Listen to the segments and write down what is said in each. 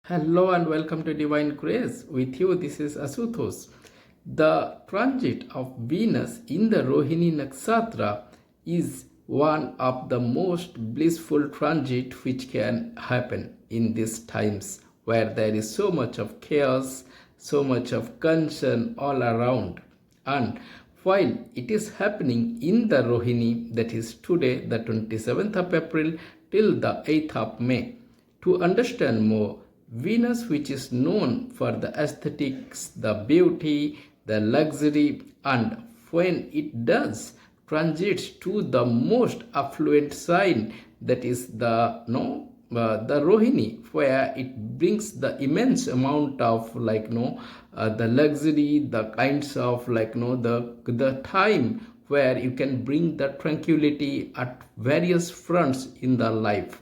Hello and welcome to Divine Grace. With you, this is Asutosh. The transit of Venus in the Rohini Nakshatra is one of the most blissful transit which can happen in these times where there is so much of chaos, so much of concern all around. And while it is happening in the Rohini, that is today, the 27th of April till the 8th of May, to understand more, Venus, which is known for the aesthetics, the beauty, the luxury, and when it does transits to the most affluent sign, that is the Rohini, where it brings the immense amount of the luxury, the kinds of the time where you can bring the tranquility at various fronts in the life.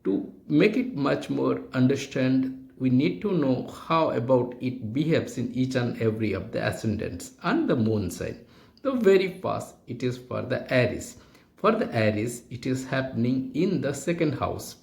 To make it much more understand, we need to know how about it behaves in each and every of the ascendants and the moon sign. The very first, it is for the Aries. For the Aries, it is happening in the second house.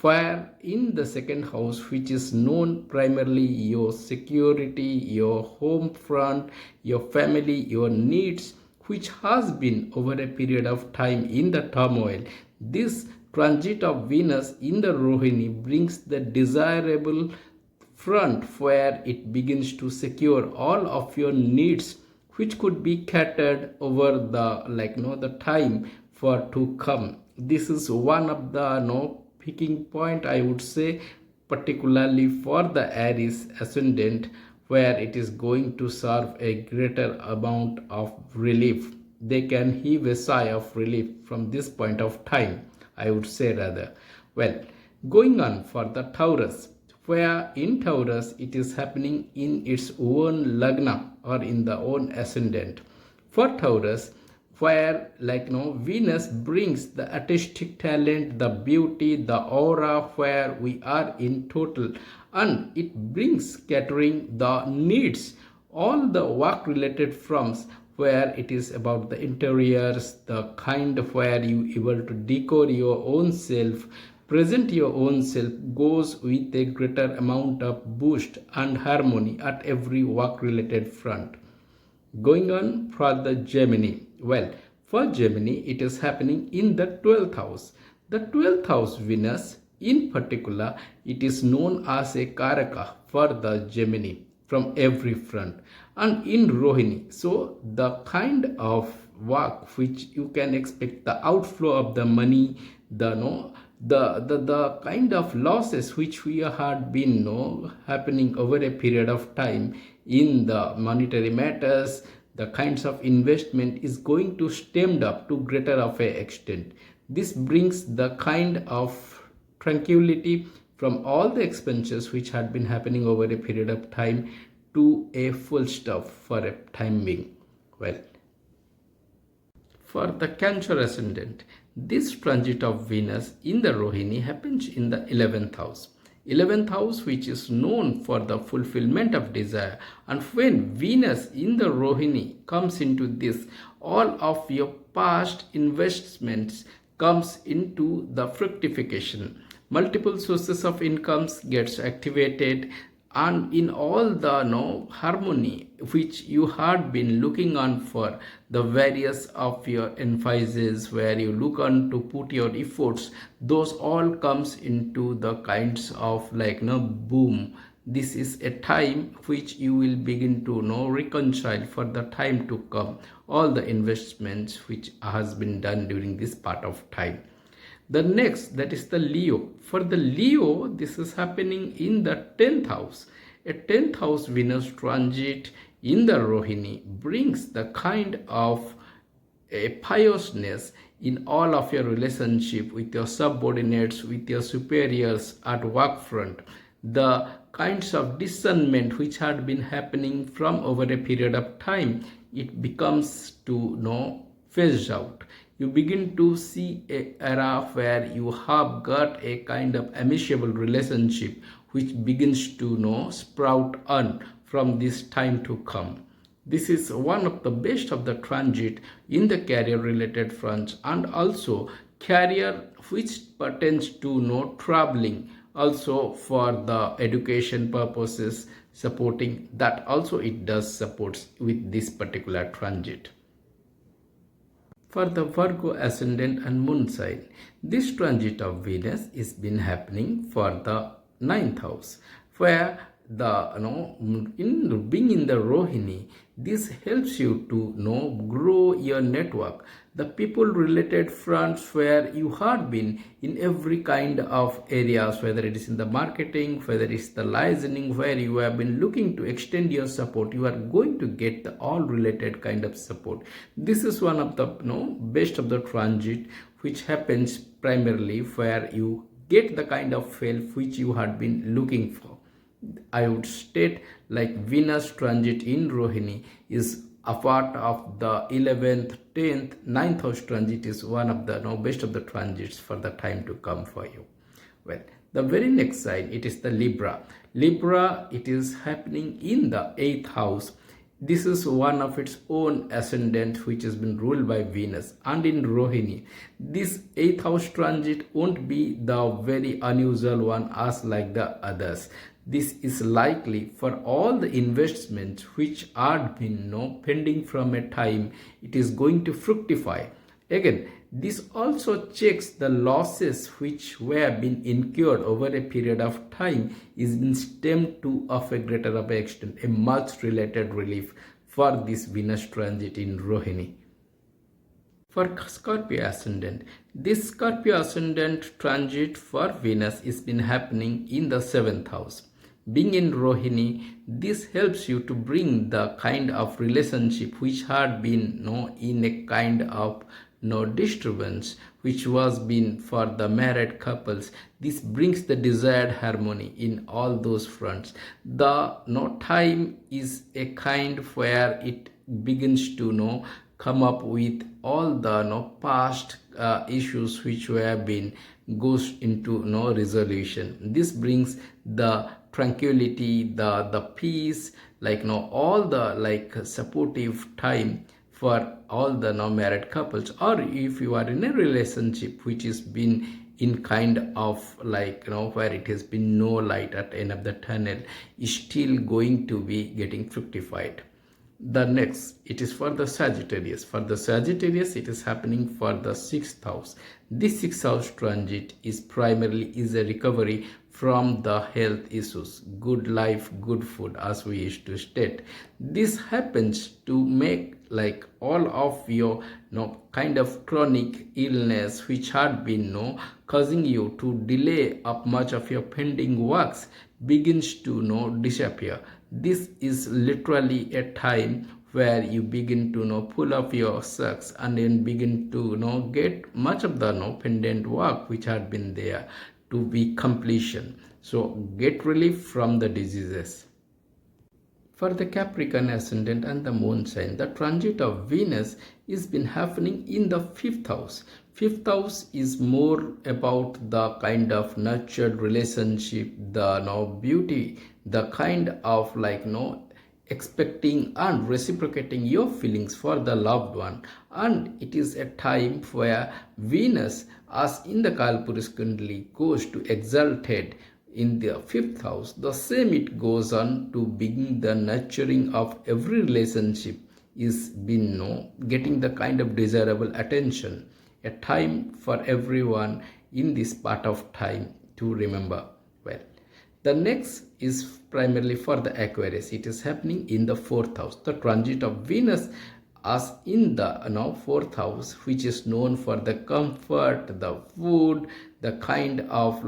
Where in the second house, which is known primarily your security, your home front, your family, your needs, which has been over a period of time in the turmoil. This transit of Venus in the Rohini brings the desirable front where it begins to secure all of your needs, which could be catered over the time for to come. This is one of the picking point, I would say, particularly for the Aries ascendant, where it is going to serve a greater amount of relief. They can heave a sigh of relief from this point of time, I would say rather. Well, going on for the Taurus, where in Taurus it is happening in its own lagna or in the own ascendant. For Taurus, where Venus brings the artistic talent, the beauty, the aura, where we are in total, and it brings catering the needs, all the work related fronts, where it is about the interiors, the kind of where you able to decor your own self, present your own self, goes with a greater amount of boost and harmony at every work related front. Going on for the Gemini. Well, for Gemini, it is happening in the 12th house. The 12th house Venus, in particular, it is known as a Karaka for the Gemini from every front. And in Rohini, so the kind of work which you can expect, the outflow of the money, the kind of losses which we had been happening over a period of time in the monetary matters, the kinds of investment is going to stemmed up to greater of a extent. This brings the kind of tranquility from all the expenses which had been happening over a period of time to a full stop for a time being. Well, for the Cancer ascendant, this transit of Venus in the Rohini happens in the 11th house. 11th house, which is known for the fulfillment of desire, and when Venus in the Rohini comes into this, all of your past investments comes into the fructification. Multiple sources of incomes gets activated, and in all the harmony which you had been looking on for the various of your emphases, where you look on to put your efforts, those all comes into the kinds of boom. This is a time which you will begin to reconcile for the time to come all the investments which has been done during this part of time. The next, that is the Leo. For the Leo, this is happening in the 10th house. A 10th house Venus transit in the Rohini brings the kind of a piousness in all of your relationship with your subordinates, with your superiors at work front. The kinds of discernment which had been happening from over a period of time, it becomes to phased out. You begin to see an era where you have got a kind of amicable relationship which begins to sprout on from this time to come. This is one of the best of the transit in the career related fronts, and also career which pertains to traveling also for the education purposes, supporting that also it does supports with this particular transit. For the Virgo ascendant and moon sign, this transit of Venus is been happening for the ninth house, where the in being in the Rohini, this helps you to grow your network, the people related fronts where you had been in every kind of areas, whether it is in the marketing, whether it is the licensing, where you have been looking to extend your support, you are going to get the all related kind of support. This is one of the best of the transit which happens primarily where you get the kind of help which you had been looking for. I would state like Venus transit in Rohini is a part of the 11th, 10th, 9th house transit is one of the best of the transits for the time to come for you. Well, the very next sign, it is the Libra. Libra, it is happening in the 8th house. This is one of its own ascendant which has been ruled by Venus. And in Rohini, this 8th house transit won't be the very unusual one as like the others. This is likely for all the investments which are been pending from a time, it is going to fructify. Again, this also checks the losses which were been incurred over a period of time is been stemmed to of a greater of extent, a much related relief for this Venus transit in Rohini. For Scorpio ascendant, this Scorpio ascendant transit for Venus is been happening in the 7th house. Being in Rohini, this helps you to bring the kind of relationship which had been in a kind of disturbance which was been for the married couples. This brings the desired harmony in all those fronts. The time is a kind where it begins to come up with all the past issues which were been goes into resolution. This brings the tranquility, the peace, all the supportive time for all the married couples, or if you are in a relationship which is been in kind of where it has been no light at the end of the tunnel, is still going to be getting fructified. The next, it is for the Sagittarius. For the Sagittarius, it is happening for the 6th house. This 6th house transit is primarily a recovery from the health issues, good life, good food, as we used to state. This happens to make all of your kind of chronic illness which had been causing you to delay up much of your pending works begins to disappear. This is literally a time where you begin to pull up your socks and then begin to get much of the pendant work which had been there to be completion. So get relief from the diseases. For the Capricorn ascendant and the moon sign, the transit of Venus is been happening in the 5th house. 5th house is more about the kind of nurtured relationship, the beauty, the kind of expecting and reciprocating your feelings for the loved one. And it is a time where Venus, as in the Kalpurus Kundali, goes to exalted in the 5th house. The same it goes on to begin the nurturing of every relationship is been getting the kind of desirable attention. A time for everyone in this part of time to remember well. The next is primarily for the Aquarius. It is happening in the 4th house. The transit of Venus as in the 4th house, which is known for the comfort, the food, the kind of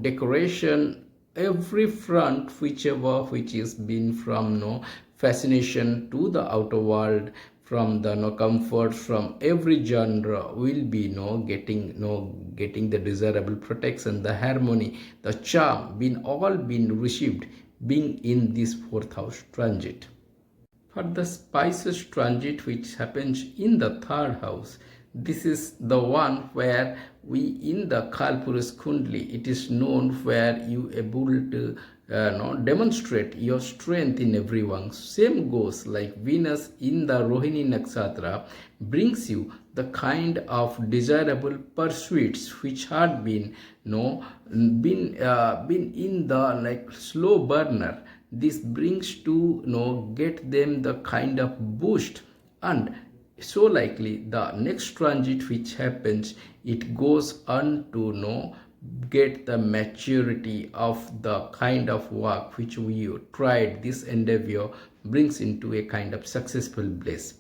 decoration, every front which is been from fascination to the outer world, from the comfort, from every genre will be getting the desirable protection, the harmony, the charm all been received being in this 4th house transit. For the Pisces transit which happens in the 3rd house, this is the one where we in the Kalpurus Kundali, it is known where you able to demonstrate your strength in everyone. Same goes like Venus in the Rohini Nakshatra brings you the kind of desirable pursuits which had been been in the like slow burner. This brings to get them the kind of boost, and so likely the next transit which happens, it goes on to get the maturity of the kind of work which we tried. This endeavor brings into a kind of successful place.